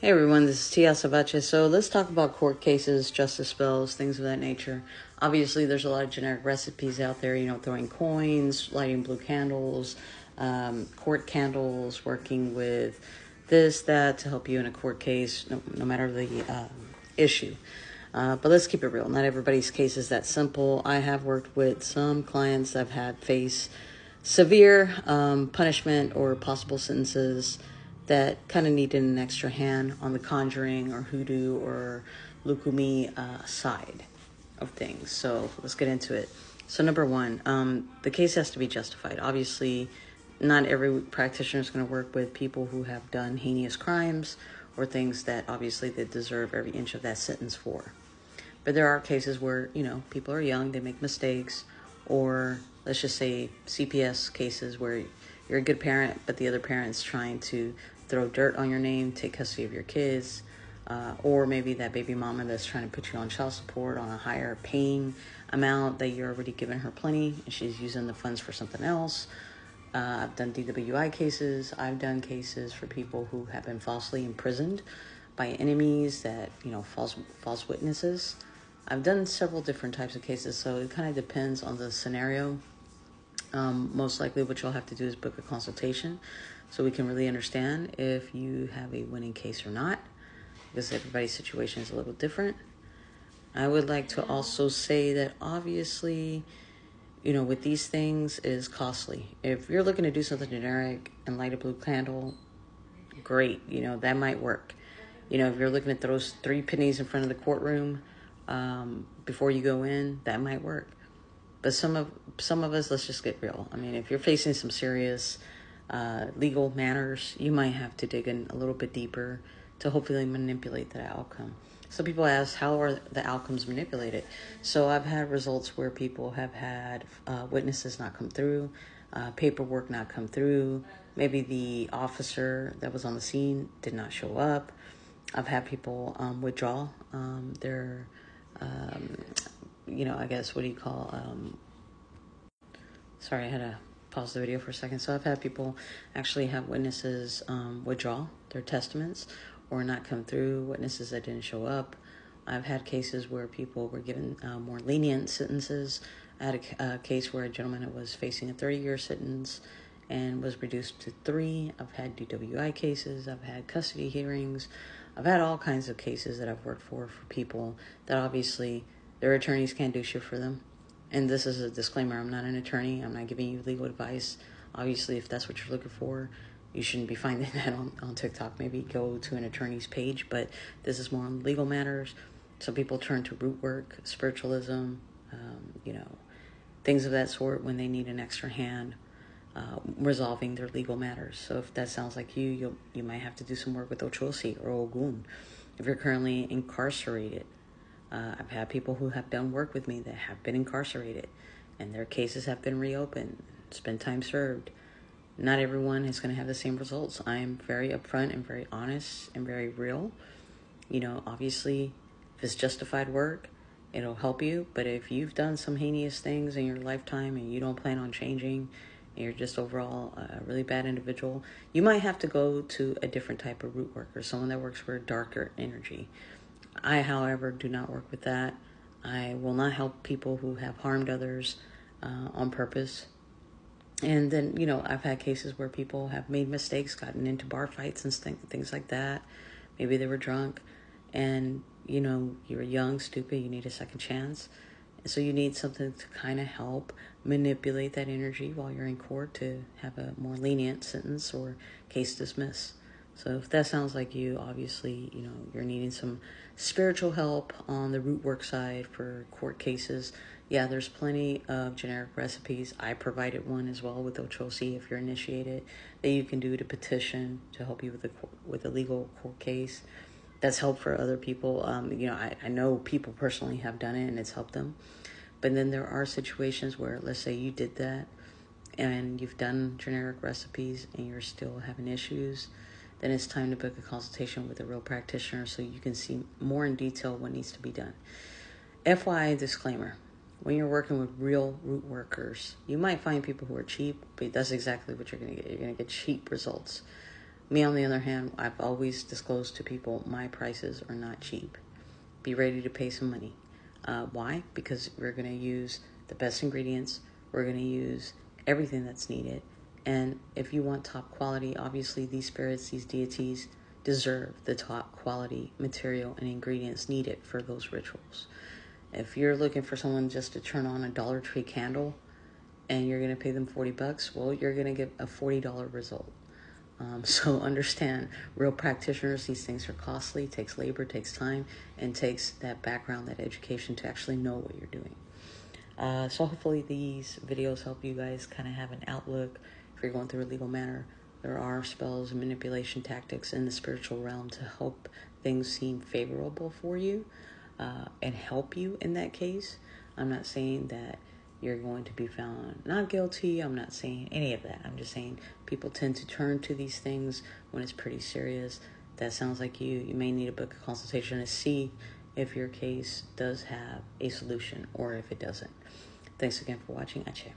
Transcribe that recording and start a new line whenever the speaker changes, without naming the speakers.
Hey everyone, this is Tia Savache. So let's talk about court cases, justice spells, things of that nature. Obviously, there's a lot of generic recipes out there, throwing coins, lighting blue candles, court candles, working with this, that to help you in a court case, no matter the issue. But let's keep it real. Not everybody's case is that simple. I have worked with some clients that have had face severe punishment or possible sentences that kind of needed an extra hand on the conjuring or hoodoo or lukumi side of things. So let's get into it. So number one, the case has to be justified. Obviously, not every practitioner is going to work with people who have done heinous crimes or things that obviously they deserve every inch of that sentence for. But there are cases where, people are young, they make mistakes, or let's just say CPS cases where you're a good parent, but the other parent's trying to throw dirt on your name, take custody of your kids, or maybe that baby mama that's trying to put you on child support on a higher paying amount that you're already giving her plenty, and she's using the funds for something else. I've done DWI cases. I've done cases for people who have been falsely imprisoned by enemies that, false witnesses. I've done several different types of cases, so it kind of depends on the scenario. Most likely what you'll have to do is book a consultation so we can really understand if you have a winning case or not, because everybody's situation is a little different. I would like to also say that obviously, with these things, it is costly. If you're looking to do something generic and light a blue candle, great, that might work. If you're looking to throw 3 pennies in front of the courtroom before you go in, that might work. But some of us, let's just get real. I mean, if you're facing some serious legal matters, you might have to dig in a little bit deeper to hopefully manipulate that outcome. So people ask, how are the outcomes manipulated? So I've had results where people have had witnesses not come through, paperwork not come through. Maybe the officer that was on the scene did not show up. I've had people withdraw their, I guess, what do you call, sorry, I had to pause the video for a second. So I've had people actually have witnesses withdraw their testaments or not come through, witnesses that didn't show up. I've had cases where people were given more lenient sentences. I had a case where a gentleman was facing a 30-year sentence and was reduced to 3. I've had DWI cases. I've had custody hearings. I've had all kinds of cases that I've worked for people that obviously their attorneys can't do shit for them. And this is a disclaimer. I'm not an attorney. I'm not giving you legal advice. Obviously, if that's what you're looking for, you shouldn't be finding that on TikTok. Maybe go to an attorney's page. But this is more on legal matters. Some people turn to root work, spiritualism, things of that sort when they need an extra hand resolving their legal matters. So if that sounds like you might have to do some work with Ochosi or Ogun. If you're currently incarcerated, I've had people who have done work with me that have been incarcerated and their cases have been reopened. It's been time served. Not everyone is going to have the same results. I am very upfront and very honest and very real. Obviously, if it's justified work, it'll help you. But if you've done some heinous things in your lifetime and you don't plan on changing, and you're just overall a really bad individual, you might have to go to a different type of root worker, someone that works for a darker energy. I, however, do not work with that. I will not help people who have harmed others on purpose. And then, I've had cases where people have made mistakes, gotten into bar fights and things like that. Maybe they were drunk and, you were young, stupid, you need a second chance. So you need something to kind of help manipulate that energy while you're in court to have a more lenient sentence or case dismiss. So if that sounds like you, obviously, you're needing some spiritual help on the root work side for court cases. Yeah, there's plenty of generic recipes. I provided one as well with Ochosi if you're initiated that you can do to petition to help you with a legal court case. That's helped for other people. I know people personally have done it and it's helped them. But then there are situations where, let's say you did that and you've done generic recipes and you're still having issues, then it's time to book a consultation with a real practitioner so you can see more in detail what needs to be done. FYI disclaimer, when you're working with real root workers, you might find people who are cheap, but that's exactly what you're going to get. You're going to get cheap results. Me, on the other hand, I've always disclosed to people my prices are not cheap. Be ready to pay some money. Why? Because we're going to use the best ingredients. We're going to use everything that's needed. And if you want top quality, obviously these spirits, these deities deserve the top quality material and ingredients needed for those rituals. If you're looking for someone just to turn on a Dollar Tree candle and you're going to pay them $40, well, you're going to get a $40 result. So understand, real practitioners, these things are costly, takes labor, takes time, and takes that background, that education to actually know what you're doing. So hopefully these videos help you guys kind of have an outlook. If you're going through a legal matter, there are spells and manipulation tactics in the spiritual realm to help things seem favorable for you and help you in that case. I'm not saying that you're going to be found not guilty. I'm not saying any of that. I'm just saying people tend to turn to these things when it's pretty serious. That sounds like you may need to book a consultation to see if your case does have a solution or if it doesn't. Thanks again for watching. Ache.